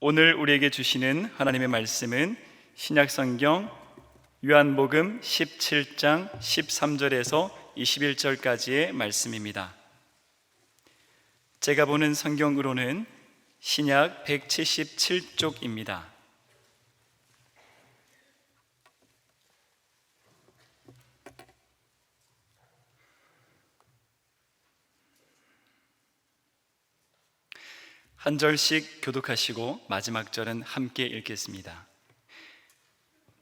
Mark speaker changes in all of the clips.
Speaker 1: 오늘 우리에게 주시는 하나님의 말씀은 신약성경 요한복음 17장 13절에서 21절까지의 말씀입니다. 제가 보는 성경으로는 신약 177쪽입니다. 한 절씩 교독하시고 마지막 절은 함께 읽겠습니다.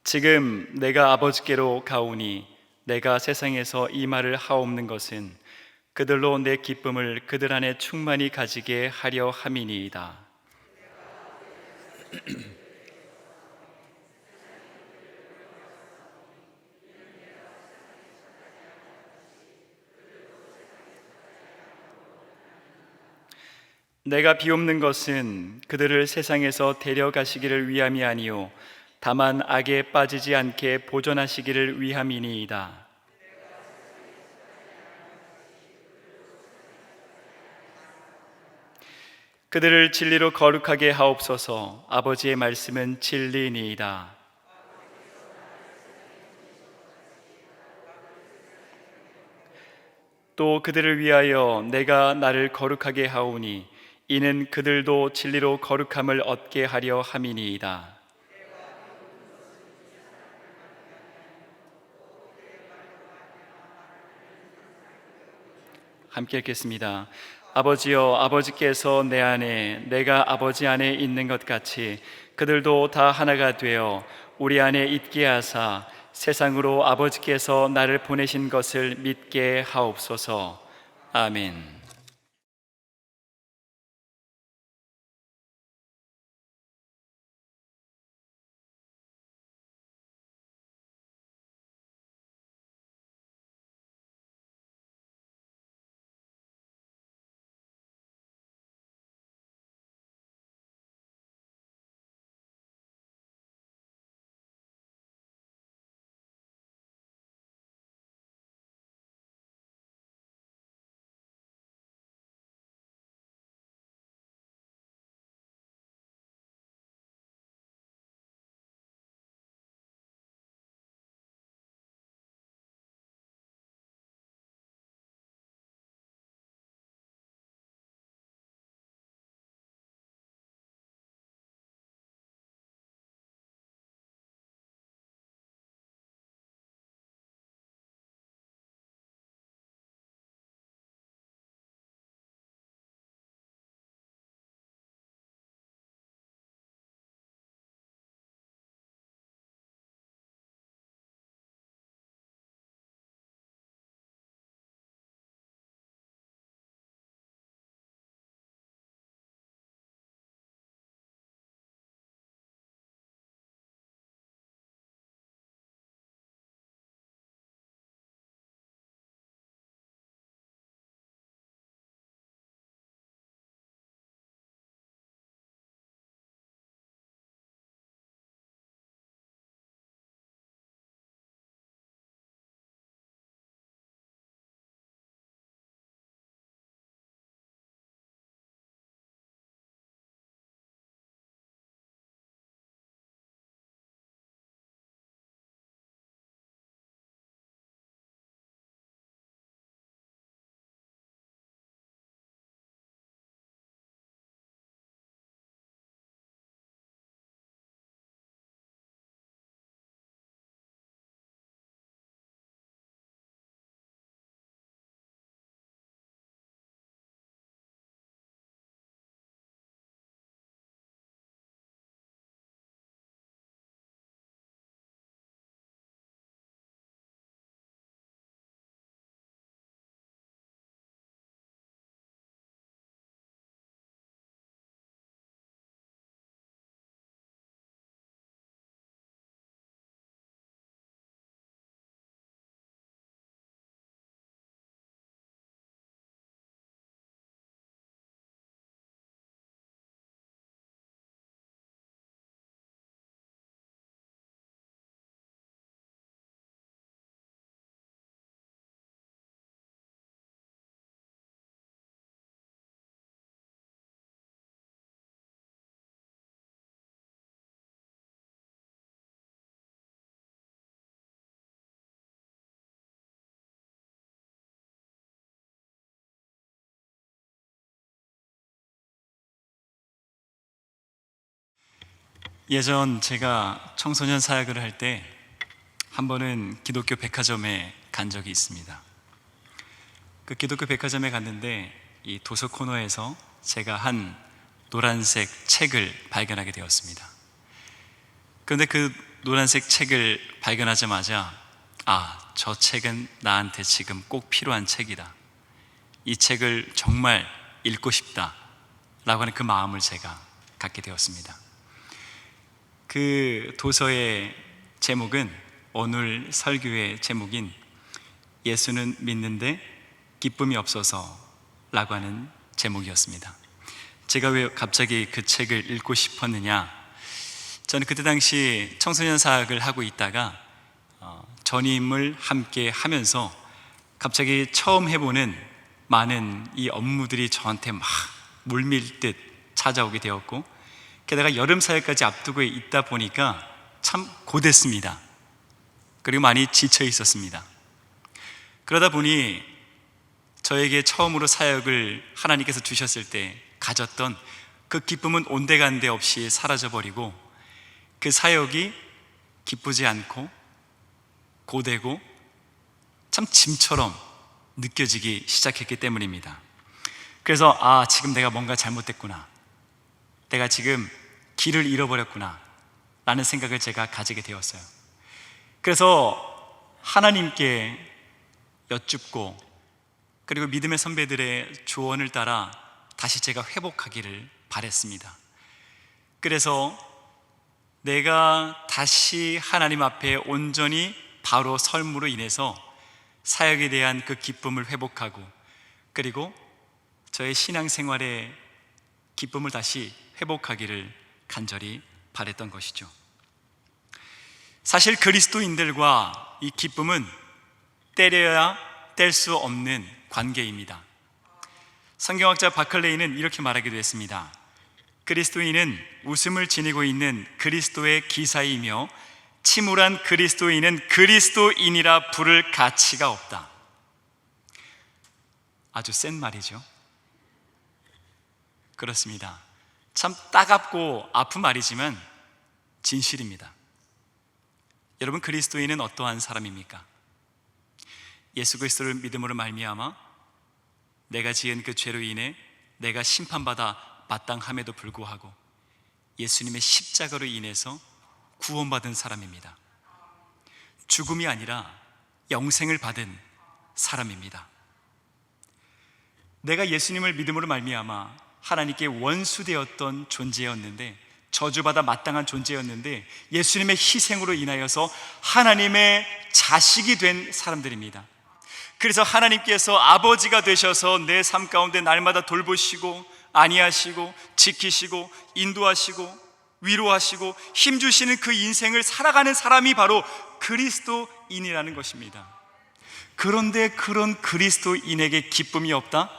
Speaker 1: 지금 내가 아버지께로 가오니 내가 세상에서 이 말을 하옵는 것은 그들로 내 기쁨을 그들 안에 충만히 가지게 하려 함이니이다. 내가 비옵는 것은 그들을 세상에서 데려가시기를 위함이 아니요 다만 악에 빠지지 않게 보존하시기를 위함이니이다. 그들을 진리로 거룩하게 하옵소서. 아버지의 말씀은 진리니이다. 또 그들을 위하여 내가 나를 거룩하게 하오니 이는 그들도 진리로 거룩함을 얻게 하려 함이니이다. 함께 읽겠습니다. 아버지여, 아버지께서 내 안에 내가 아버지 안에 있는 것 같이 그들도 다 하나가 되어 우리 안에 있게 하사 세상으로 아버지께서 나를 보내신 것을 믿게 하옵소서. 아멘. 예전 제가 청소년 사역을 할 때 한 번은 기독교 백화점에 간 적이 있습니다. 그 기독교 백화점에 갔는데 이 도서 코너에서 제가 한 노란색 책을 발견하게 되었습니다. 그런데 그 노란색 책을 발견하자마자 저 책은 나한테 지금 꼭 필요한 책이다. 이 책을 정말 읽고 싶다 라고 하는 그 마음을 제가 갖게 되었습니다. 그 도서의 제목은 오늘 설교의 제목인 예수는 믿는데 기쁨이 없어서 라고 하는 제목이었습니다. 제가 왜 갑자기 그 책을 읽고 싶었느냐, 저는 그때 당시 청소년 사역을 하고 있다가 전임을 함께 하면서 갑자기 처음 해보는 많은 이 업무들이 저한테 막 물밀듯 찾아오게 되었고, 게다가 여름 사역까지 앞두고 있다 보니까 참 고됐습니다. 그리고 많이 지쳐 있었습니다. 그러다 보니 저에게 처음으로 사역을 하나님께서 주셨을 때 가졌던 그 기쁨은 온데간데 없이 사라져버리고, 그 사역이 기쁘지 않고 고되고 참 짐처럼 느껴지기 시작했기 때문입니다. 그래서 지금 내가 뭔가 잘못됐구나, 내가 지금 길을 잃어버렸구나 라는 생각을 제가 가지게 되었어요. 그래서 하나님께 여쭙고, 그리고 믿음의 선배들의 조언을 따라 다시 제가 회복하기를 바랬습니다. 그래서 내가 다시 하나님 앞에 온전히 바로 설므로 인해서 사역에 대한 그 기쁨을 회복하고, 그리고 저의 신앙생활의 기쁨을 다시 회복하기를 간절히 바랬던 것이죠. 사실 그리스도인들과 이 기쁨은 때려야 뗄 수 없는 관계입니다. 성경학자 바클레이는 이렇게 말하기도 했습니다. 그리스도인은 웃음을 지니고 있는 그리스도의 기사이며 침울한 그리스도인은 그리스도인이라 부를 가치가 없다. 아주 센 말이죠. 그렇습니다. 참 따갑고 아픈 말이지만 진실입니다. 여러분, 그리스도인은 어떠한 사람입니까? 예수 그리스도를 믿음으로 말미암아 내가 지은 그 죄로 인해 내가 심판받아 마땅함에도 불구하고 예수님의 십자가로 인해서 구원받은 사람입니다. 죽음이 아니라 영생을 받은 사람입니다. 내가 예수님을 믿음으로 말미암아 하나님께 원수되었던 존재였는데, 저주받아 마땅한 존재였는데 예수님의 희생으로 인하여서 하나님의 자식이 된 사람들입니다. 그래서 하나님께서 아버지가 되셔서 내 삶 가운데 날마다 돌보시고 안위하시고 지키시고 인도하시고 위로하시고 힘주시는 그 인생을 살아가는 사람이 바로 그리스도인이라는 것입니다. 그런데 그런 그리스도인에게 기쁨이 없다?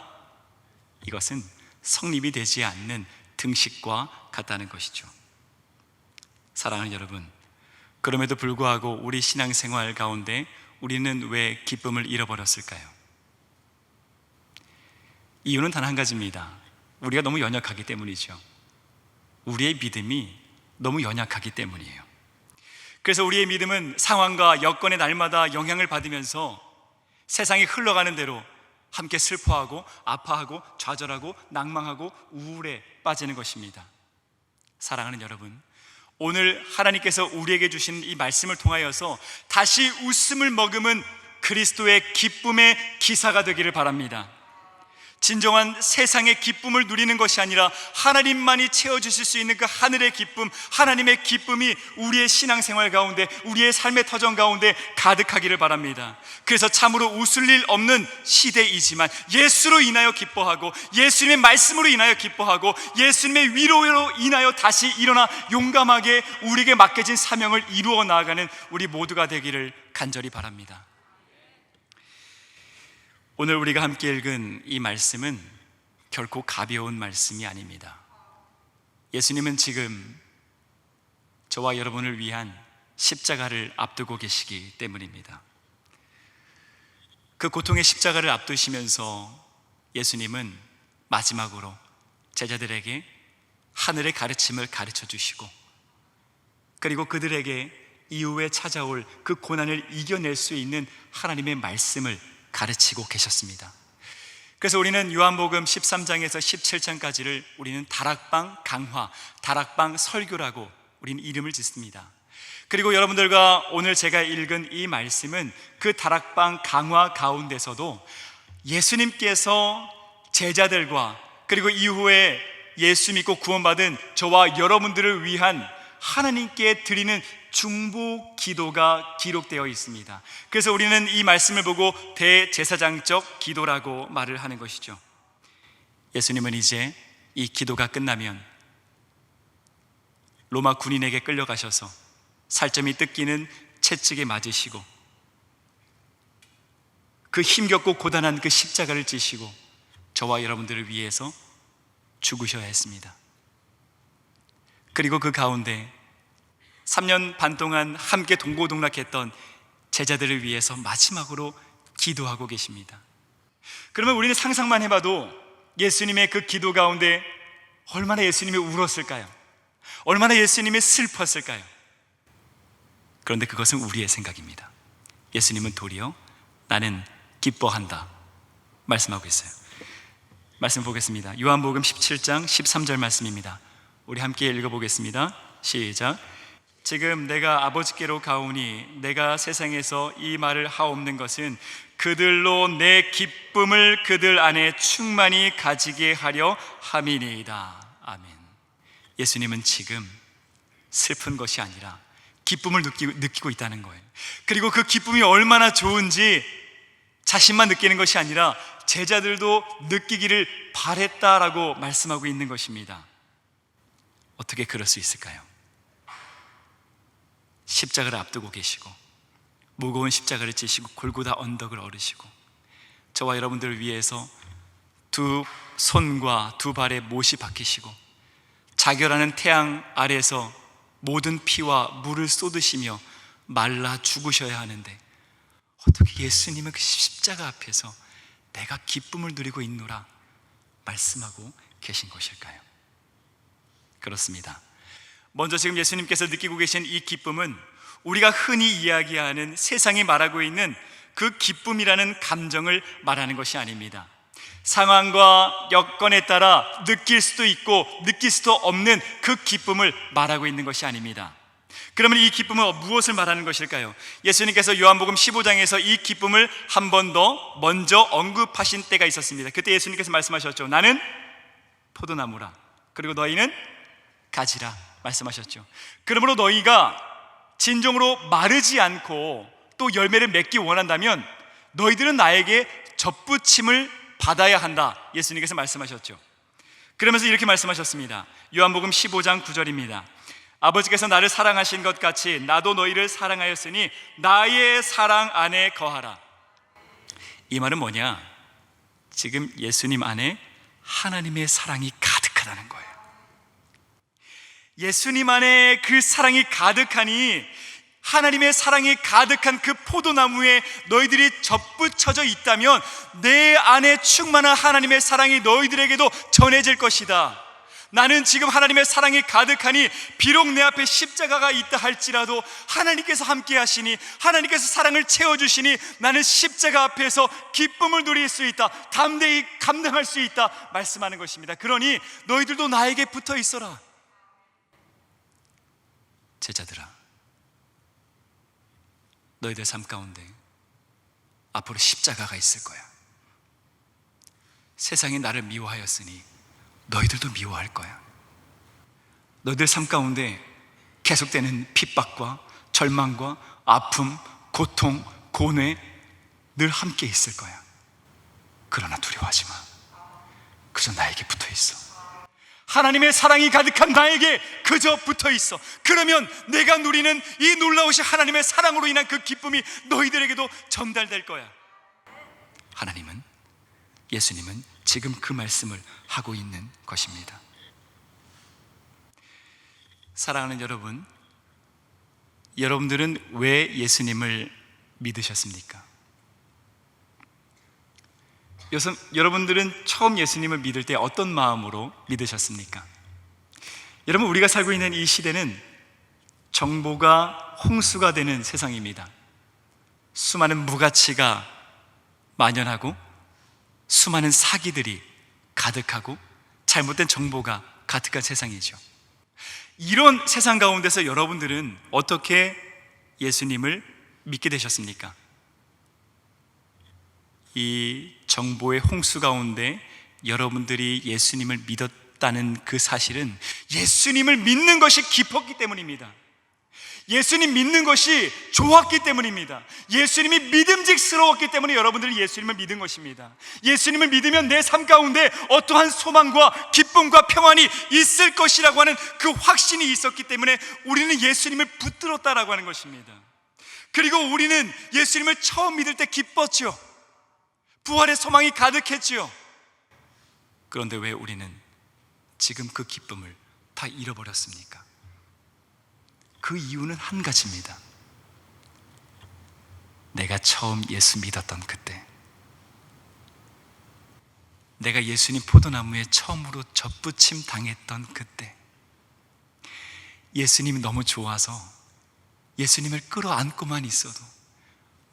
Speaker 1: 이것은 성립이 되지 않는 등식과 같다는 것이죠. 사랑하는 여러분, 그럼에도 불구하고 우리 신앙생활 가운데 우리는 왜 기쁨을 잃어버렸을까요? 이유는 단 한 가지입니다. 우리가 너무 연약하기 때문이죠. 우리의 믿음이 너무 연약하기 때문이에요. 그래서 우리의 믿음은 상황과 여건에 날마다 영향을 받으면서 세상이 흘러가는 대로 함께 슬퍼하고 아파하고 좌절하고 낭망하고 우울에 빠지는 것입니다. 사랑하는 여러분, 오늘 하나님께서 우리에게 주신 이 말씀을 통하여서 다시 웃음을 머금은 그리스도의 기쁨의 기사가 되기를 바랍니다. 진정한 세상의 기쁨을 누리는 것이 아니라 하나님만이 채워주실 수 있는 그 하늘의 기쁨, 하나님의 기쁨이 우리의 신앙생활 가운데, 우리의 삶의 터전 가운데 가득하기를 바랍니다. 그래서 참으로 웃을 일 없는 시대이지만 예수로 인하여 기뻐하고, 예수님의 말씀으로 인하여 기뻐하고, 예수님의 위로로 인하여 다시 일어나 용감하게 우리에게 맡겨진 사명을 이루어 나아가는 우리 모두가 되기를 간절히 바랍니다. 오늘 우리가 함께 읽은 이 말씀은 결코 가벼운 말씀이 아닙니다. 예수님은 지금 저와 여러분을 위한 십자가를 앞두고 계시기 때문입니다. 그 고통의 십자가를 앞두시면서 예수님은 마지막으로 제자들에게 하늘의 가르침을 가르쳐 주시고, 그리고 그들에게 이후에 찾아올 그 고난을 이겨낼 수 있는 하나님의 말씀을 가르치고 계셨습니다. 그래서 우리는 요한복음 13장에서 17장까지를 우리는 다락방 강화, 다락방 설교라고 우리는 이름을 짓습니다. 그리고 여러분들과 오늘 제가 읽은 이 말씀은 그 다락방 강화 가운데서도 예수님께서 제자들과 그리고 이후에 예수 믿고 구원받은 저와 여러분들을 위한 하나님께 드리는 중보 기도가 기록되어 있습니다. 그래서 우리는 이 말씀을 보고 대제사장적 기도라고 말을 하는 것이죠. 예수님은 이제 이 기도가 끝나면 로마 군인에게 끌려가셔서 살점이 뜯기는 채찍에 맞으시고 그 힘겹고 고단한 그 십자가를 지시고 저와 여러분들을 위해서 죽으셔야 했습니다. 그리고 그 가운데 3년 반 동안 함께 동고동락했던 제자들을 위해서 마지막으로 기도하고 계십니다. 그러면 우리는 상상만 해봐도 예수님의 그 기도 가운데 얼마나 예수님이 울었을까요? 얼마나 예수님이 슬펐을까요? 그런데 그것은 우리의 생각입니다. 예수님은 도리어 나는 기뻐한다 말씀하고 있어요. 말씀 보겠습니다. 요한복음 17장 13절 말씀입니다. 우리 함께 읽어보겠습니다. 시작. 지금 내가 아버지께로 가오니 내가 세상에서 이 말을 하옵는 것은 그들로 내 기쁨을 그들 안에 충만히 가지게 하려 함이니이다. 아멘. 예수님은 지금 슬픈 것이 아니라 기쁨을 느끼고 있다는 거예요. 그리고 그 기쁨이 얼마나 좋은지 자신만 느끼는 것이 아니라 제자들도 느끼기를 바랬다라고 말씀하고 있는 것입니다. 어떻게 그럴 수 있을까요? 십자가를 앞두고 계시고 무거운 십자가를 지시고 골고다 언덕을 오르시고 저와 여러분들을 위해서 두 손과 두 발에 못이 박히시고 자결하는 태양 아래서 모든 피와 물을 쏟으시며 말라 죽으셔야 하는데 어떻게 예수님은 그 십자가 앞에서 내가 기쁨을 누리고 있노라 말씀하고 계신 것일까요? 그렇습니다. 먼저 지금 예수님께서 느끼고 계신 이 기쁨은 우리가 흔히 이야기하는 세상이 말하고 있는 그 기쁨이라는 감정을 말하는 것이 아닙니다. 상황과 여건에 따라 느낄 수도 있고 느낄 수도 없는 그 기쁨을 말하고 있는 것이 아닙니다. 그러면 이 기쁨은 무엇을 말하는 것일까요? 예수님께서 요한복음 15장에서 이 기쁨을 한 번 더 먼저 언급하신 때가 있었습니다. 그때 예수님께서 말씀하셨죠. 나는 포도나무라 그리고 너희는 가지라 말씀하셨죠. 그러므로 너희가 진정으로 마르지 않고 또 열매를 맺기 원한다면 너희들은 나에게 접붙임을 받아야 한다 예수님께서 말씀하셨죠. 그러면서 이렇게 말씀하셨습니다. 요한복음 15장 9절입니다. 아버지께서 나를 사랑하신 것 같이 나도 너희를 사랑하였으니 나의 사랑 안에 거하라. 이 말은 뭐냐? 지금 예수님 안에 하나님의 사랑이 가득하다는 거예요. 예수님 안에 그 사랑이 가득하니 하나님의 사랑이 가득한 그 포도나무에 너희들이 접붙여져 있다면 내 안에 충만한 하나님의 사랑이 너희들에게도 전해질 것이다. 나는 지금 하나님의 사랑이 가득하니 비록 내 앞에 십자가가 있다 할지라도 하나님께서 함께 하시니 하나님께서 사랑을 채워주시니 나는 십자가 앞에서 기쁨을 누릴 수 있다, 담대히 감당할 수 있다 말씀하는 것입니다. 그러니 너희들도 나에게 붙어 있어라. 제자들아, 너희들 삶 가운데 앞으로 십자가가 있을 거야. 세상이 나를 미워하였으니 너희들도 미워할 거야. 너희들 삶 가운데 계속되는 핍박과 절망과 아픔, 고통, 고뇌 늘 함께 있을 거야. 그러나 두려워하지 마. 그저 나에게 붙어 있어. 하나님의 사랑이 가득한 나에게 그저 붙어 있어. 그러면 내가 누리는 이 놀라우신 하나님의 사랑으로 인한 그 기쁨이 너희들에게도 전달될 거야. 하나님은, 예수님은 지금 그 말씀을 하고 있는 것입니다. 사랑하는 여러분, 여러분들은 왜 예수님을 믿으셨습니까? 여러분들은 처음 예수님을 믿을 때 어떤 마음으로 믿으셨습니까? 여러분, 우리가 살고 있는 이 시대는 정보가 홍수가 되는 세상입니다. 수많은 무가치가 만연하고 수많은 사기들이 가득하고 잘못된 정보가 가득한 세상이죠. 이런 세상 가운데서 여러분들은 어떻게 예수님을 믿게 되셨습니까? 이 정보의 홍수 가운데 여러분들이 예수님을 믿었다는 그 사실은 예수님을 믿는 것이 깊었기 때문입니다. 예수님 믿는 것이 좋았기 때문입니다. 예수님이 믿음직스러웠기 때문에 여러분들이 예수님을 믿은 것입니다. 예수님을 믿으면 내 삶 가운데 어떠한 소망과 기쁨과 평안이 있을 것이라고 하는 그 확신이 있었기 때문에 우리는 예수님을 붙들었다라고 하는 것입니다. 그리고 우리는 예수님을 처음 믿을 때 기뻤죠. 부활의 소망이 가득했죠. 그런데 왜 우리는 지금 그 기쁨을 다 잃어버렸습니까? 그 이유는 한 가지입니다. 내가 처음 예수 믿었던 그때, 내가 예수님 포도나무에 처음으로 접붙임 당했던 그때, 예수님이 너무 좋아서 예수님을 끌어안고만 있어도,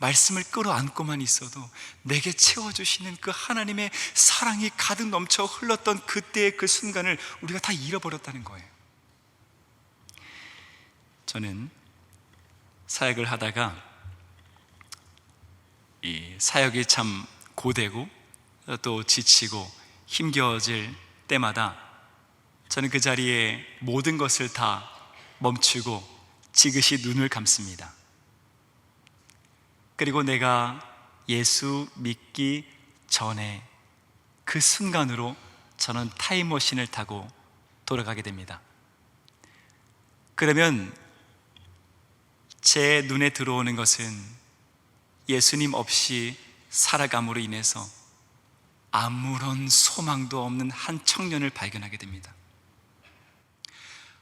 Speaker 1: 말씀을 끌어안고만 있어도 내게 채워주시는 그 하나님의 사랑이 가득 넘쳐 흘렀던 그때의 그 순간을 우리가 다 잃어버렸다는 거예요. 저는 사역을 하다가 이 사역이 참 고되고 또 지치고 힘겨워질 때마다 저는 그 자리에 모든 것을 다 멈추고 지그시 눈을 감습니다. 그리고 내가 예수 믿기 전에 그 순간으로 저는 타임머신을 타고 돌아가게 됩니다. 그러면 제 눈에 들어오는 것은 예수님 없이 살아감으로 인해서 아무런 소망도 없는 한 청년을 발견하게 됩니다.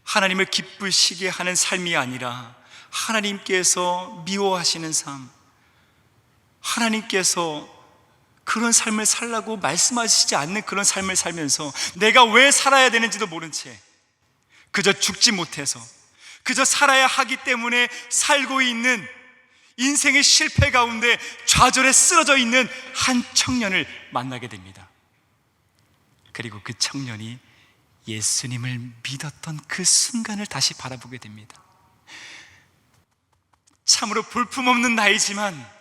Speaker 1: 하나님을 기쁘시게 하는 삶이 아니라 하나님께서 미워하시는 삶, 하나님께서 그런 삶을 살라고 말씀하시지 않는 그런 삶을 살면서 내가 왜 살아야 되는지도 모른 채 그저 죽지 못해서 그저 살아야 하기 때문에 살고 있는 인생의 실패 가운데 좌절에 쓰러져 있는 한 청년을 만나게 됩니다. 그리고 그 청년이 예수님을 믿었던 그 순간을 다시 바라보게 됩니다. 참으로 볼품없는 나이지만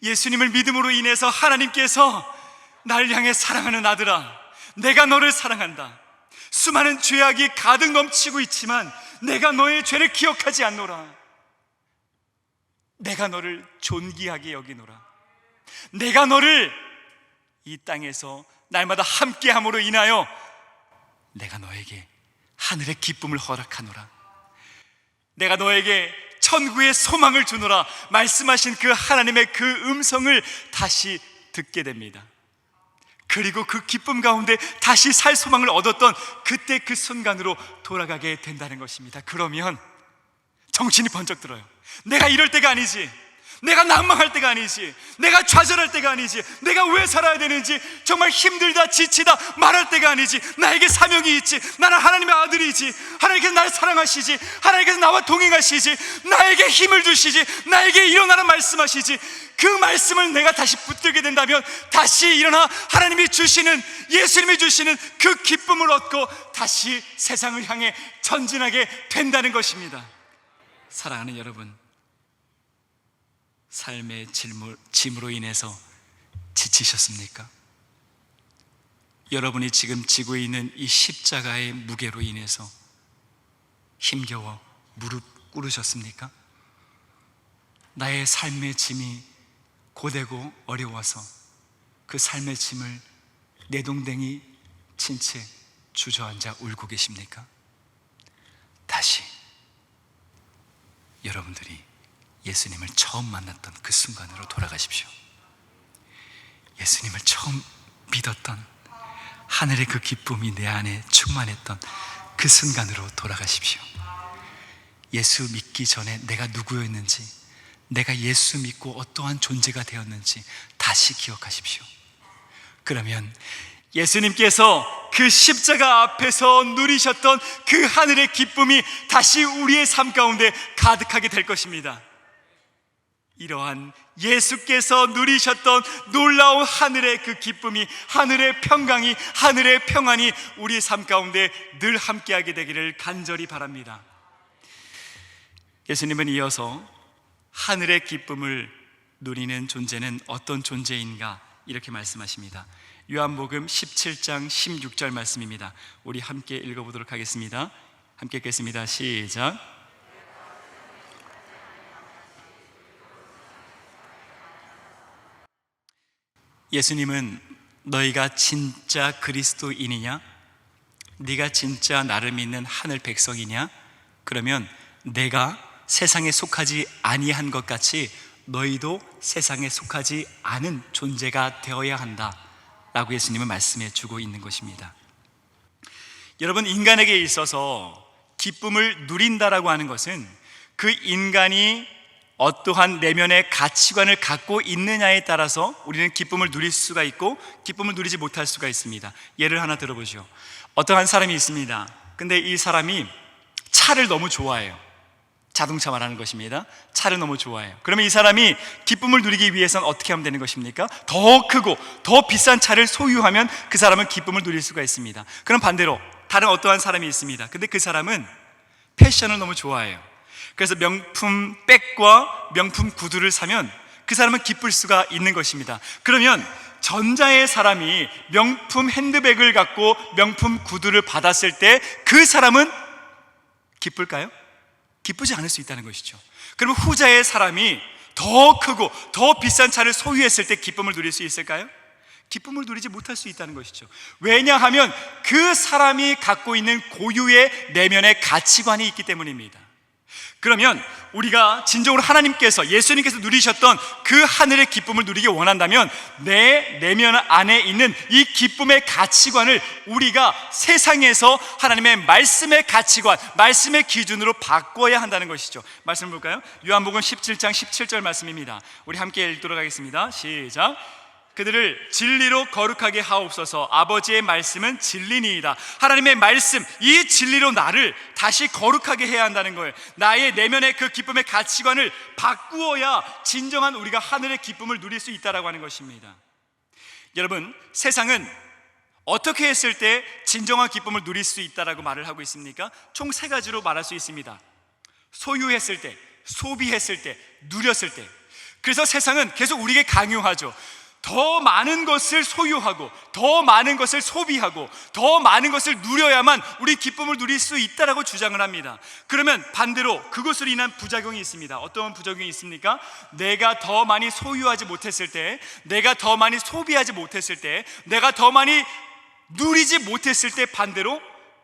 Speaker 1: 예수님을 믿음으로 인해서 하나님께서 나를 향해 사랑하는 아들아, 내가 너를 사랑한다. 수많은 죄악이 가득 넘치고 있지만 내가 너의 죄를 기억하지 않노라. 내가 너를 존귀하게 여기노라. 내가 너를 이 땅에서 날마다 함께함으로 인하여 내가 너에게 하늘의 기쁨을 허락하노라. 내가 너에게 천국의 소망을 주노라 말씀하신 그 하나님의 그 음성을 다시 듣게 됩니다. 그리고 그 기쁨 가운데 다시 살 소망을 얻었던 그때 그 순간으로 돌아가게 된다는 것입니다. 그러면 정신이 번쩍 들어요. 내가 이럴 때가 아니지, 내가 낭망할 때가 아니지, 내가 좌절할 때가 아니지, 내가 왜 살아야 되는지 정말 힘들다 지치다 말할 때가 아니지, 나에게 사명이 있지, 나는 하나님의 아들이지, 하나님께서 나를 사랑하시지, 하나님께서 나와 동행하시지, 나에게 힘을 주시지, 나에게 일어나라 말씀하시지. 그 말씀을 내가 다시 붙들게 된다면 다시 일어나 하나님이 주시는, 예수님이 주시는 그 기쁨을 얻고 다시 세상을 향해 전진하게 된다는 것입니다. 사랑하는 여러분, 삶의 짐으로 인해서 지치셨습니까? 여러분이 지금 지고 있는 이 십자가의 무게로 인해서 힘겨워 무릎 꿇으셨습니까? 나의 삶의 짐이 고되고 어려워서 그 삶의 짐을 내동댕이 친 채 주저앉아 울고 계십니까? 다시 여러분들이 예수님을 처음 만났던 그 순간으로 돌아가십시오. 예수님을 처음 믿었던 하늘의 그 기쁨이 내 안에 충만했던 그 순간으로 돌아가십시오. 예수 믿기 전에 내가 누구였는지, 내가 예수 믿고 어떠한 존재가 되었는지 다시 기억하십시오. 그러면 예수님께서 그 십자가 앞에서 누리셨던 그 하늘의 기쁨이 다시 우리의 삶 가운데 가득하게 될 것입니다. 이러한 예수께서 누리셨던 놀라운 하늘의 그 기쁨이, 하늘의 평강이, 하늘의 평안이 우리의 삶 가운데 늘 함께하게 되기를 간절히 바랍니다. 예수님은 이어서 하늘의 기쁨을 누리는 존재는 어떤 존재인가 이렇게 말씀하십니다. 요한복음 17장 16절 말씀입니다. 우리 함께 읽어보도록 하겠습니다. 함께 읽겠습니다. 시작. 예수님은 너희가 진짜 그리스도인이냐? 네가 진짜 나를 믿는 하늘 백성이냐? 그러면 내가 세상에 속하지 아니한 것 같이 너희도 세상에 속하지 않은 존재가 되어야 한다 라고 예수님은 말씀해 주고 있는 것입니다. 여러분, 인간에게 있어서 기쁨을 누린다라고 하는 것은 그 인간이 어떠한 내면의 가치관을 갖고 있느냐에 따라서 우리는 기쁨을 누릴 수가 있고 기쁨을 누리지 못할 수가 있습니다. 예를 하나 들어보죠. 어떠한 사람이 있습니다. 근데 이 사람이 차를 너무 좋아해요. 자동차 말하는 것입니다. 차를 너무 좋아해요. 그러면 이 사람이 기쁨을 누리기 위해서는 어떻게 하면 되는 것입니까? 더 크고 더 비싼 차를 소유하면 그 사람은 기쁨을 누릴 수가 있습니다. 그럼 반대로 다른 어떠한 사람이 있습니다. 근데 그 사람은 패션을 너무 좋아해요. 그래서 명품 백과 명품 구두를 사면 그 사람은 기쁠 수가 있는 것입니다. 그러면 전자의 사람이 명품 핸드백을 갖고 명품 구두를 받았을 때 그 사람은 기쁠까요? 기쁘지 않을 수 있다는 것이죠. 그러면 후자의 사람이 더 크고 더 비싼 차를 소유했을 때 기쁨을 누릴 수 있을까요? 기쁨을 누리지 못할 수 있다는 것이죠. 왜냐하면 그 사람이 갖고 있는 고유의 내면의 가치관이 있기 때문입니다. 그러면 우리가 진정으로 하나님께서, 예수님께서 누리셨던 그 하늘의 기쁨을 누리기 원한다면 내 내면 안에 있는 이 기쁨의 가치관을 우리가 세상에서 하나님의 말씀의 가치관, 말씀의 기준으로 바꿔야 한다는 것이죠. 말씀 볼까요? 요한복음 17장 17절 말씀입니다. 우리 함께 읽도록 하겠습니다. 시작. 그들을 진리로 거룩하게 하옵소서. 아버지의 말씀은 진리니이다. 하나님의 말씀, 이 진리로 나를 다시 거룩하게 해야 한다는 거예요. 나의 내면의 그 기쁨의 가치관을 바꾸어야 진정한 우리가 하늘의 기쁨을 누릴 수 있다라고 하는 것입니다. 여러분, 세상은 어떻게 했을 때 진정한 기쁨을 누릴 수 있다라고 말을 하고 있습니까? 총 세 가지로 말할 수 있습니다. 소유했을 때, 소비했을 때, 누렸을 때. 그래서 세상은 계속 우리에게 강요하죠. 더 많은 것을 소유하고 더 많은 것을 소비하고 더 많은 것을 누려야만 우리 기쁨을 누릴 수 있다라고 주장을 합니다. 그러면 반대로 그것으로 인한 부작용이 있습니다. 어떤 부작용이 있습니까? 내가 더 많이 소유하지 못했을 때, 내가 더 많이 소비하지 못했을 때, 내가 더 많이 누리지 못했을 때 반대로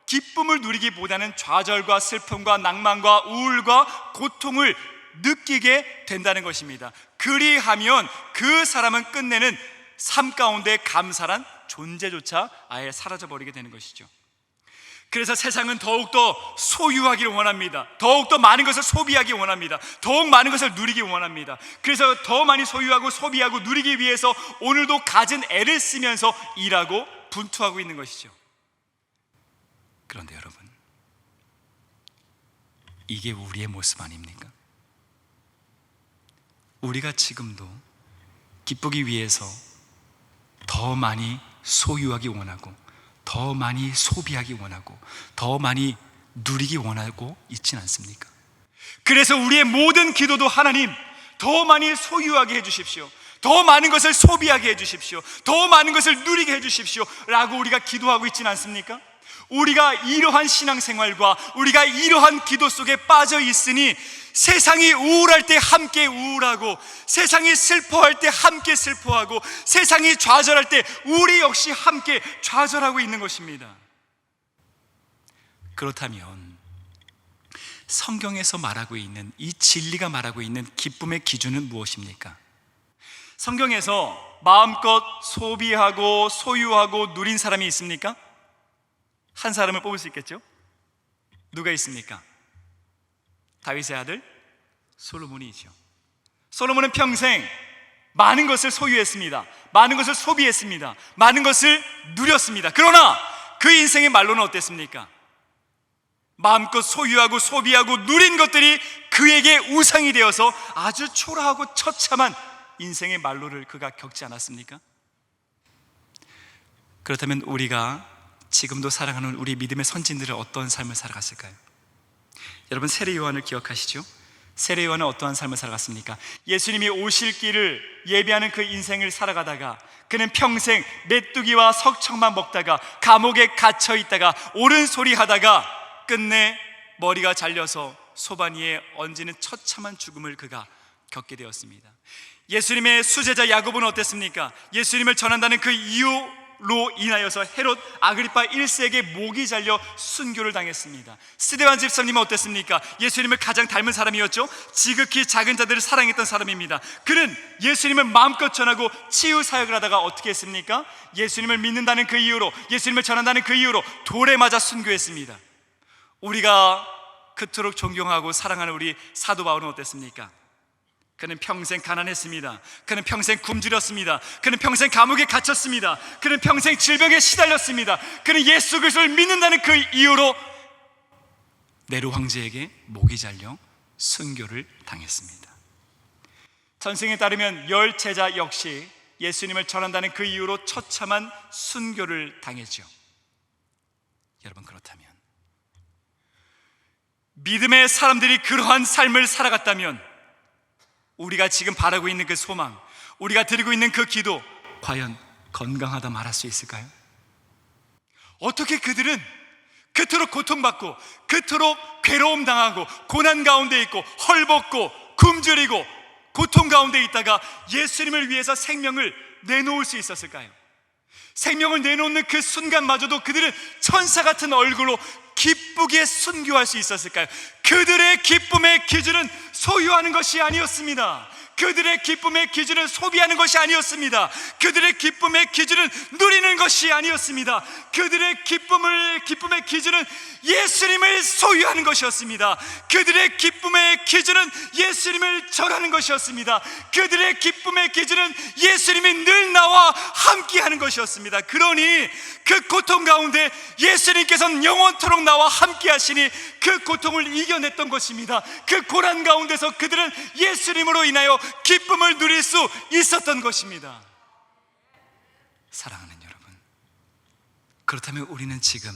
Speaker 1: 기쁨을 누리기보다는 좌절과 슬픔과 낭만과 우울과 고통을 느끼게 된다는 것입니다. 그리하면 그 사람은 끝내는 삶 가운데 감사란 존재조차 아예 사라져버리게 되는 것이죠. 그래서 세상은 더욱더 소유하기를 원합니다. 더욱더 많은 것을 소비하기 원합니다. 더욱 많은 것을 누리기 원합니다. 그래서 더 많이 소유하고 소비하고 누리기 위해서 오늘도 갖은 애를 쓰면서 일하고 분투하고 있는 것이죠. 그런데 여러분, 이게 우리의 모습 아닙니까? 우리가 지금도 기쁘기 위해서 더 많이 소유하기 원하고 더 많이 소비하기 원하고 더 많이 누리기 원하고 있진 않습니까? 그래서 우리의 모든 기도도 하나님, 더 많이 소유하게 해주십시오. 더 많은 것을 소비하게 해주십시오. 더 많은 것을 누리게 해주십시오 라고 우리가 기도하고 있진 않습니까? 우리가 이러한 신앙생활과 우리가 이러한 기도 속에 빠져 있으니 세상이 우울할 때 함께 우울하고, 세상이 슬퍼할 때 함께 슬퍼하고, 세상이 좌절할 때 우리 역시 함께 좌절하고 있는 것입니다. 그렇다면 성경에서 말하고 있는 이 진리가 말하고 있는 기쁨의 기준은 무엇입니까? 성경에서 마음껏 소비하고 소유하고 누린 사람이 있습니까? 한 사람을 뽑을 수 있겠죠? 누가 있습니까? 다윗의 아들 솔로몬이죠. 솔로몬은 평생
Speaker 2: 많은 것을 소유했습니다. 많은 것을 소비했습니다. 많은 것을 누렸습니다. 그러나 그 인생의 말로는 어땠습니까? 마음껏 소유하고 소비하고 누린 것들이 그에게 우상이 되어서 아주 초라하고 처참한 인생의 말로를 그가 겪지 않았습니까? 그렇다면 우리가 지금도 사랑하는 우리 믿음의 선진들은 어떤 삶을 살아갔을까요? 여러분, 세례 요한을 기억하시죠? 세례 요한은 어떠한 삶을 살아갔습니까? 예수님이 오실 길을 예비하는 그 인생을 살아가다가 그는 평생 메뚜기와 석청만 먹다가 감옥에 갇혀 있다가 옳은 소리 하다가 끝내 머리가 잘려서 소반 위에 얹히는 처참한 죽음을 그가 겪게 되었습니다. 예수님의 수제자 야곱은 어땠습니까? 예수님을 전한다는 그 이유로 인하여서 헤롯 아그리파 1세에게 목이 잘려 순교를 당했습니다. 스데반 집사님은 어땠습니까? 예수님을 가장 닮은 사람이었죠. 지극히 작은 자들을 사랑했던 사람입니다. 그는 예수님을 마음껏 전하고 치유 사역을 하다가 어떻게 했습니까? 예수님을 믿는다는 그 이유로, 예수님을 전한다는 그 이유로 돌에 맞아 순교했습니다. 우리가 그토록 존경하고 사랑하는 우리 사도 바울은 어땠습니까? 그는 평생 가난했습니다. 그는 평생 굶주렸습니다. 그는 평생 감옥에 갇혔습니다. 그는 평생 질병에 시달렸습니다. 그는 예수 그리스도를 믿는다는 그 이유로 네로 황제에게 목이 잘려 순교를 당했습니다. 전승에 따르면 열 제자 역시 예수님을 전한다는 그 이유로 처참한 순교를 당했죠. 여러분, 그렇다면 믿음의 사람들이 그러한 삶을 살아갔다면 우리가 지금 바라고 있는 그 소망, 우리가 드리고 있는 그 기도, 과연 건강하다 말할 수 있을까요? 어떻게 그들은 그토록 고통받고 그토록 괴로움 당하고 고난 가운데 있고 헐벗고 굶주리고 고통 가운데 있다가 예수님을 위해서 생명을 내놓을 수 있었을까요? 생명을 내놓는 그 순간마저도 그들은 천사 같은 얼굴로 기쁘게 순교할 수 있었을까요? 그들의 기쁨의 기준은 소유하는 것이 아니었습니다. 그들의 기쁨의 기준은 소비하는 것이 아니었습니다. 그들의 기쁨의 기준은 누리는 것이 아니었습니다. 그들의 기쁨의 기준은 예수님을 소유하는 것이었습니다. 그들의 기쁨의 기준은 예수님을 전하는 것이었습니다. 그들의 기쁨의 기준은 예수님이 늘 나와 함께하는 것이었습니다. 그러니 그 고통 가운데 예수님께서는 영원토록 나와 함께하시니 그 고통을 이겨냈던 것입니다. 그 고난 가운데서 그들은 예수님으로 인하여 기쁨을 누릴 수 있었던 것입니다. 사랑하는 여러분, 그렇다면 우리는 지금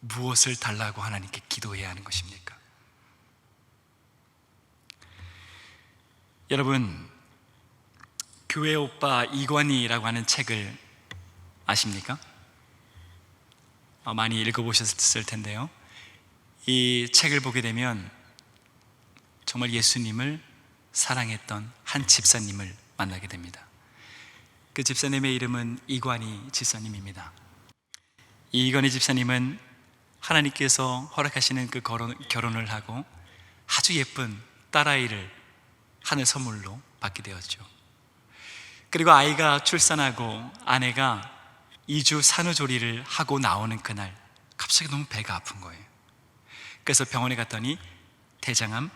Speaker 2: 무엇을 달라고 하나님께 기도해야 하는 것입니까? 여러분, 교회 오빠 이관희라고 하는 책을 아십니까? 많이 읽어보셨을 텐데요, 이 책을 보게 되면 정말 예수님을 사랑했던 한 집사님을 만나게 됩니다. 그 집사님의 이름은 이관희 집사님입니다. 이 이관희 집사님은 하나님께서 허락하시는 그 결혼을 하고 아주 예쁜 딸아이를 하늘 선물로 받게 되었죠. 그리고 아이가 출산하고 아내가 2주 산후조리를 하고 나오는 그날 갑자기 너무 배가 아픈 거예요. 그래서 병원에 갔더니 대장암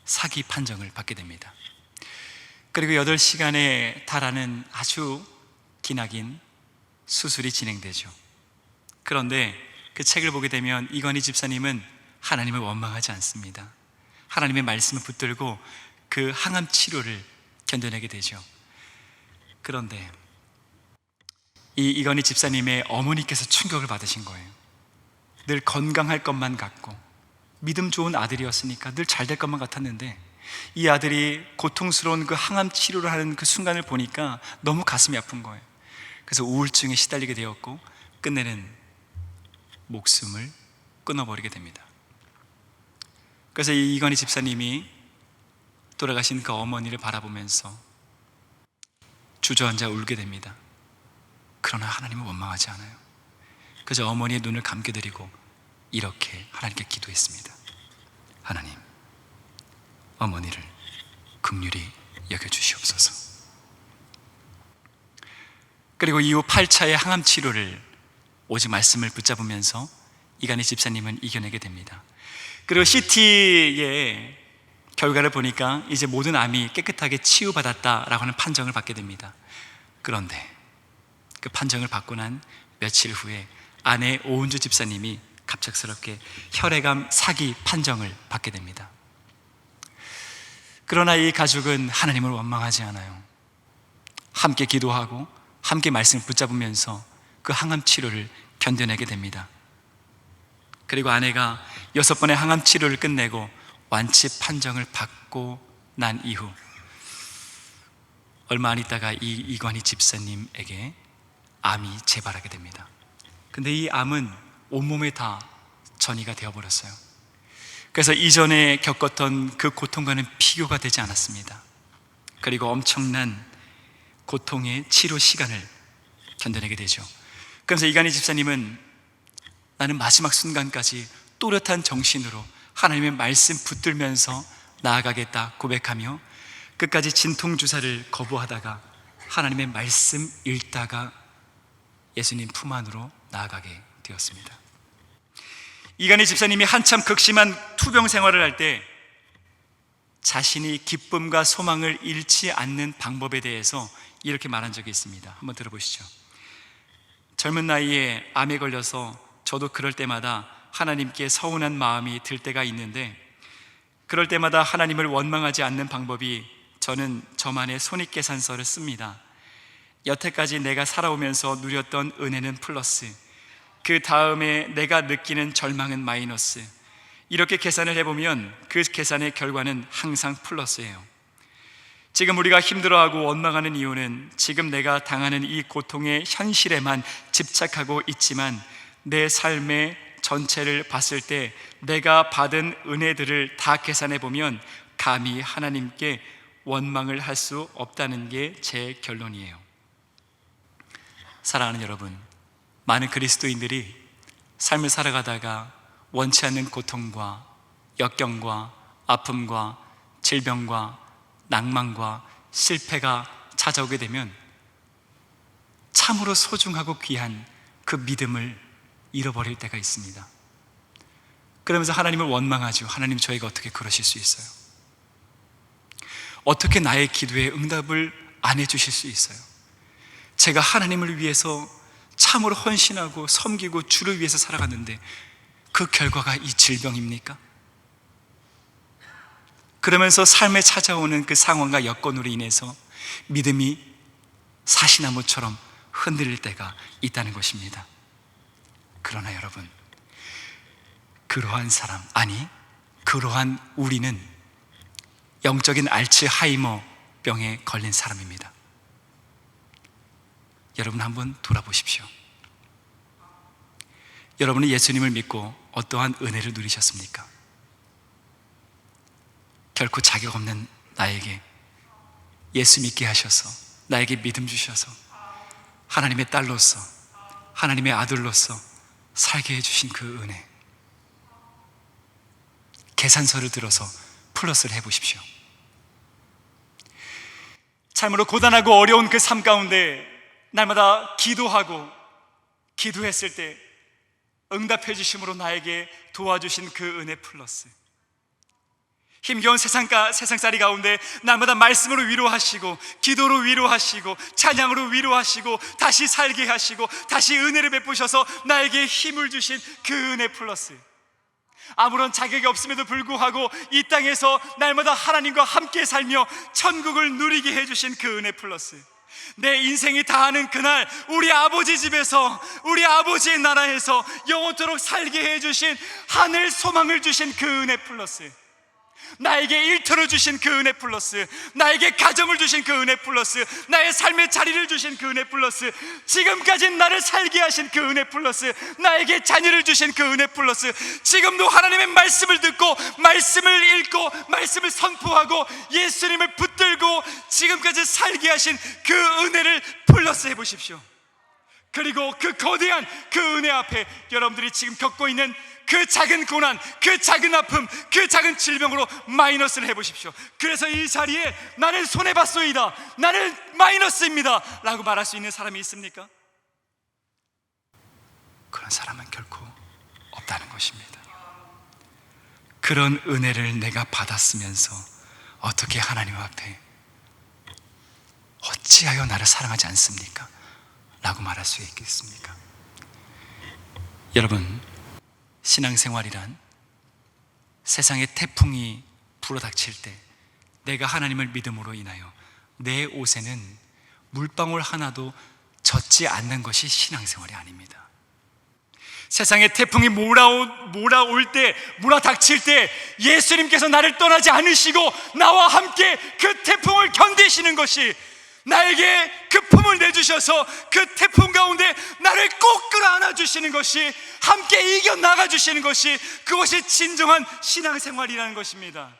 Speaker 2: 사기 판정을 받게 됩니다. 그리고 8시간에 달하는 아주 기나긴 수술이 진행되죠. 그런데 그 책을 보게 되면 이건희 집사님은 하나님을 원망하지 않습니다. 하나님의 말씀을 붙들고 그 항암 치료를 견뎌내게 되죠. 그런데 이 이건희 집사님의 어머니께서 충격을 받으신 거예요. 늘 건강할 것만 같고 믿음 좋은 아들이었으니까 늘 잘 될 것만 같았는데 이 아들이 고통스러운 그 항암 치료를 하는 그 순간을 보니까 너무 가슴이 아픈 거예요. 그래서 우울증에 시달리게 되었고 끝내는 목숨을 끊어버리게 됩니다. 그래서 이 이건희 집사님이 돌아가신 그 어머니를 바라보면서 주저앉아 울게 됩니다. 그러나 하나님은 원망하지 않아요. 그저 어머니의 눈을 감겨드리고 이렇게 하나님께 기도했습니다. 하나님, 어머니를 긍휼히 여겨주시옵소서. 그리고 이후 8차의 항암 치료를 오직 말씀을 붙잡으면서 이간희 집사님은 이겨내게 됩니다. 그리고 CT에 결과를 보니까 이제 모든 암이 깨끗하게 치유받았다라고 하는 판정을 받게 됩니다. 그런데 그 판정을 받고 난 며칠 후에 아내 오은주 집사님이 갑작스럽게 혈액암 사기 판정을 받게 됩니다. 그러나 이 가족은 하나님을 원망하지 않아요. 함께 기도하고 함께 말씀을 붙잡으면서 그 항암 치료를 견뎌내게 됩니다. 그리고 아내가 6번의 항암 치료를 끝내고 완치 판정을 받고 난 이후 얼마 안 있다가 이 이관희 집사님에게 암이 재발하게 됩니다. 근데 이 암은 온몸에 다 전이가 되어버렸어요. 그래서 이전에 겪었던 그 고통과는 비교가 되지 않았습니다. 그리고 엄청난 고통의 치료 시간을 견뎌내게 되죠. 그래서 이관희 집사님은 나는 마지막 순간까지 또렷한 정신으로 하나님의 말씀 붙들면서 나아가겠다 고백하며 끝까지 진통주사를 거부하다가 하나님의 말씀 읽다가 예수님 품 안으로 나아가게 되었습니다. 이관희 집사님이 한참 극심한 투병 생활을 할 때 자신이 기쁨과 소망을 잃지 않는 방법에 대해서 이렇게 말한 적이 있습니다. 한번 들어보시죠. 젊은 나이에 암에 걸려서 저도 그럴 때마다 하나님께 서운한 마음이 들 때가 있는데, 그럴 때마다 하나님을 원망하지 않는 방법이 저는 저만의 손익계산서를 씁니다. 여태까지 내가 살아오면서 누렸던 은혜는 플러스, 그 다음에 내가 느끼는 절망은 마이너스. 이렇게 계산을 해보면 그 계산의 결과는 항상 플러스예요. 지금 우리가 힘들어하고 원망하는 이유는 지금 내가 당하는 이 고통의 현실에만 집착하고 있지만 내 삶의 전체를 봤을 때 내가 받은 은혜들을 다 계산해 보면 감히 하나님께 원망을 할 수 없다는 게 제 결론이에요. 사랑하는 여러분, 많은 그리스도인들이 삶을 살아가다가 원치 않는 고통과 역경과 아픔과 질병과 낭만과 실패가 찾아오게 되면 참으로 소중하고 귀한 그 믿음을 잃어버릴 때가 있습니다. 그러면서 하나님을 원망하죠. 하나님, 저희가 어떻게 그러실 수 있어요? 어떻게 나의 기도에 응답을 안 해주실 수 있어요? 제가 하나님을 위해서 참으로 헌신하고 섬기고 주를 위해서 살아갔는데 그 결과가 이 질병입니까? 그러면서 삶에 찾아오는 그 상황과 여건으로 인해서 믿음이 사시나무처럼 흔들릴 때가 있다는 것입니다. 그러나 여러분, 그러한 사람, 아니 그러한 우리는 영적인 알츠하이머 병에 걸린 사람입니다. 여러분 한번 돌아보십시오. 여러분은 예수님을 믿고 어떠한 은혜를 누리셨습니까? 결코 자격 없는 나에게 예수 믿게 하셔서 나에게 믿음 주셔서 하나님의 딸로서 하나님의 아들로서 살게 해주신 그 은혜, 계산서를 들어서 플러스를 해보십시오. 참으로 고단하고 어려운 그 삶 가운데 날마다 기도하고 기도했을 때 응답해 주심으로 나에게 도와주신 그 은혜 플러스, 힘겨운 세상살이 가운데 날마다 말씀으로 위로하시고 기도로 위로하시고 찬양으로 위로하시고 다시 살게 하시고 다시 은혜를 베푸셔서 나에게 힘을 주신 그 은혜 플러스, 아무런 자격이 없음에도 불구하고 이 땅에서 날마다 하나님과 함께 살며 천국을 누리게 해주신 그 은혜 플러스, 내 인생이 다하는 그날 우리 아버지 집에서 우리 아버지의 나라에서 영원토록 살게 해주신 하늘 소망을 주신 그 은혜 플러스, 나에게 일터를 주신 그 은혜 플러스, 나에게 가정을 주신 그 은혜 플러스, 나의 삶의 자리를 주신 그 은혜 플러스, 지금까지 나를 살게 하신 그 은혜 플러스, 나에게 자녀를 주신 그 은혜 플러스, 지금도 하나님의 말씀을 듣고 말씀을 읽고 말씀을 선포하고 예수님을 붙들고 지금까지 살게 하신 그 은혜를 플러스 해보십시오. 그리고 그 거대한 그 은혜 앞에 여러분들이 지금 겪고 있는 그 작은 고난, 그 작은 아픔, 그 작은 질병으로 마이너스를 해보십시오. 그래서 이 자리에 나는 손해봤소이다, 나는 마이너스입니다 라고 말할 수 있는 사람이 있습니까? 그런 사람은 결코 없다는 것입니다. 그런 은혜를 내가 받았으면서 어떻게 하나님 앞에 어찌하여 나를 사랑하지 않습니까? 라고 말할 수 있겠습니까? 여러분, 신앙생활이란 세상에 태풍이 불어닥칠 때 내가 하나님을 믿음으로 인하여 내 옷에는 물방울 하나도 젖지 않는 것이 신앙생활이 아닙니다. 세상에 태풍이 몰아올 때, 몰아닥칠 때 예수님께서 나를 떠나지 않으시고 나와 함께 그 태풍을 견디시는 것이, 나에게 그 품을 내주셔서 그 태풍 가운데 나를 꼭 끌어안아 주시는 것이, 함께 이겨나가 주시는 것이, 그것이 진정한 신앙생활이라는 것입니다.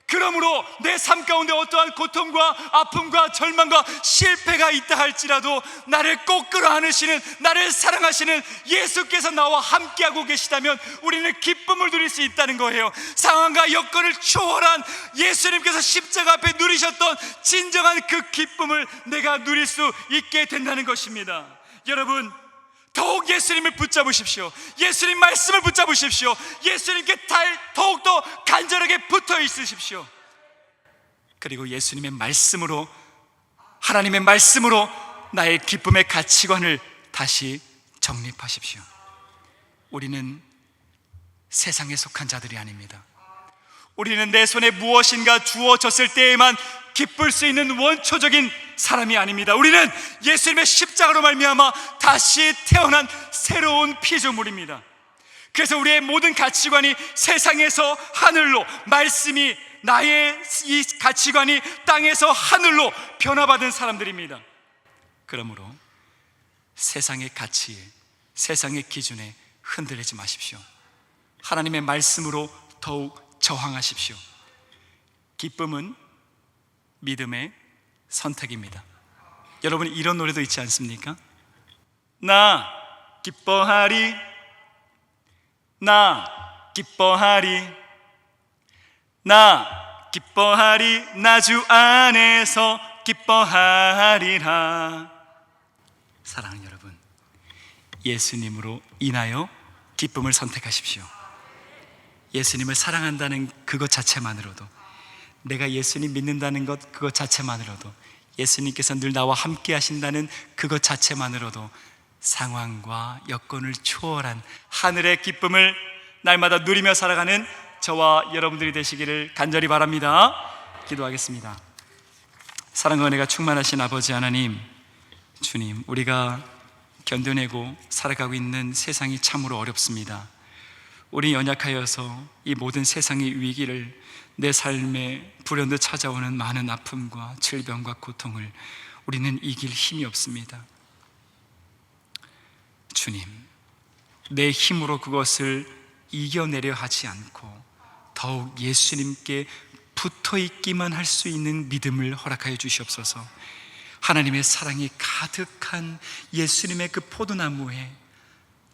Speaker 2: 그러므로 내 삶 가운데 어떠한 고통과 아픔과 절망과 실패가 있다 할지라도 나를 꼭 끌어안으시는, 나를 사랑하시는 예수께서 나와 함께하고 계시다면 우리는 기쁨을 누릴 수 있다는 거예요. 상황과 여건을 초월한 예수님께서 십자가 앞에 누리셨던 진정한 그 기쁨을 내가 누릴 수 있게 된다는 것입니다. 여러분, 더욱 예수님을 붙잡으십시오. 예수님 말씀을 붙잡으십시오. 예수님께 더욱더 간절하게 붙어 있으십시오. 그리고 예수님의 말씀으로, 하나님의 말씀으로 나의 기쁨의 가치관을 다시 정립하십시오. 우리는 세상에 속한 자들이 아닙니다. 우리는 내 손에 무엇인가 주어졌을 때에만 기쁠 수 있는 원초적인 사람이 아닙니다. 우리는 예수님의 십자가로 말미암아 다시 태어난 새로운 피조물입니다. 그래서 우리의 모든 가치관이 세상에서 하늘로, 말씀이, 나의 이 가치관이 땅에서 하늘로 변화받은 사람들입니다. 그러므로 세상의 가치에, 세상의 기준에 흔들리지 마십시오. 하나님의 말씀으로 더욱 저항하십시오. 기쁨은 믿음의 선택입니다. 여러분, 이런 노래도 있지 않습니까? 나 기뻐하리, 나 기뻐하리, 나 기뻐하리, 나 주 안에서 기뻐하리라. 사랑하는 여러분, 예수님으로 인하여 기쁨을 선택하십시오. 예수님을 사랑한다는 그것 자체만으로도, 내가 예수님 믿는다는 것 그것 자체만으로도, 예수님께서 늘 나와 함께 하신다는 그것 자체만으로도 상황과 여건을 초월한 하늘의 기쁨을 날마다 누리며 살아가는 저와 여러분들이 되시기를 간절히 바랍니다. 기도하겠습니다. 사랑과 은혜가 충만하신 아버지 하나님, 주님, 우리가 견뎌내고 살아가고 있는 세상이 참으로 어렵습니다. 우리 연약하여서 이 모든 세상의 위기를, 내 삶에 불현듯 찾아오는 많은 아픔과 질병과 고통을 우리는 이길 힘이 없습니다. 주님, 내 힘으로 그것을 이겨내려 하지 않고 더욱 예수님께 붙어있기만 할 수 있는 믿음을 허락하여 주시옵소서. 하나님의 사랑이 가득한 예수님의 그 포도나무에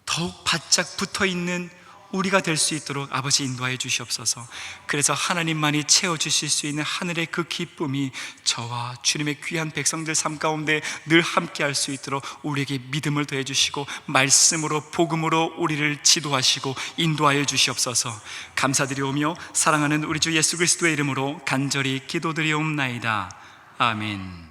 Speaker 2: 더욱 바짝 붙어있는 우리가 될 수 있도록 아버지 인도하여 주시옵소서. 그래서 하나님만이 채워주실 수 있는 하늘의 그 기쁨이 저와 주님의 귀한 백성들 삶 가운데 늘 함께 할 수 있도록 우리에게 믿음을 더해 주시고 말씀으로, 복음으로 우리를 지도하시고 인도하여 주시옵소서. 감사드리오며 사랑하는 우리 주 예수 그리스도의 이름으로 간절히 기도드리옵나이다. 아멘.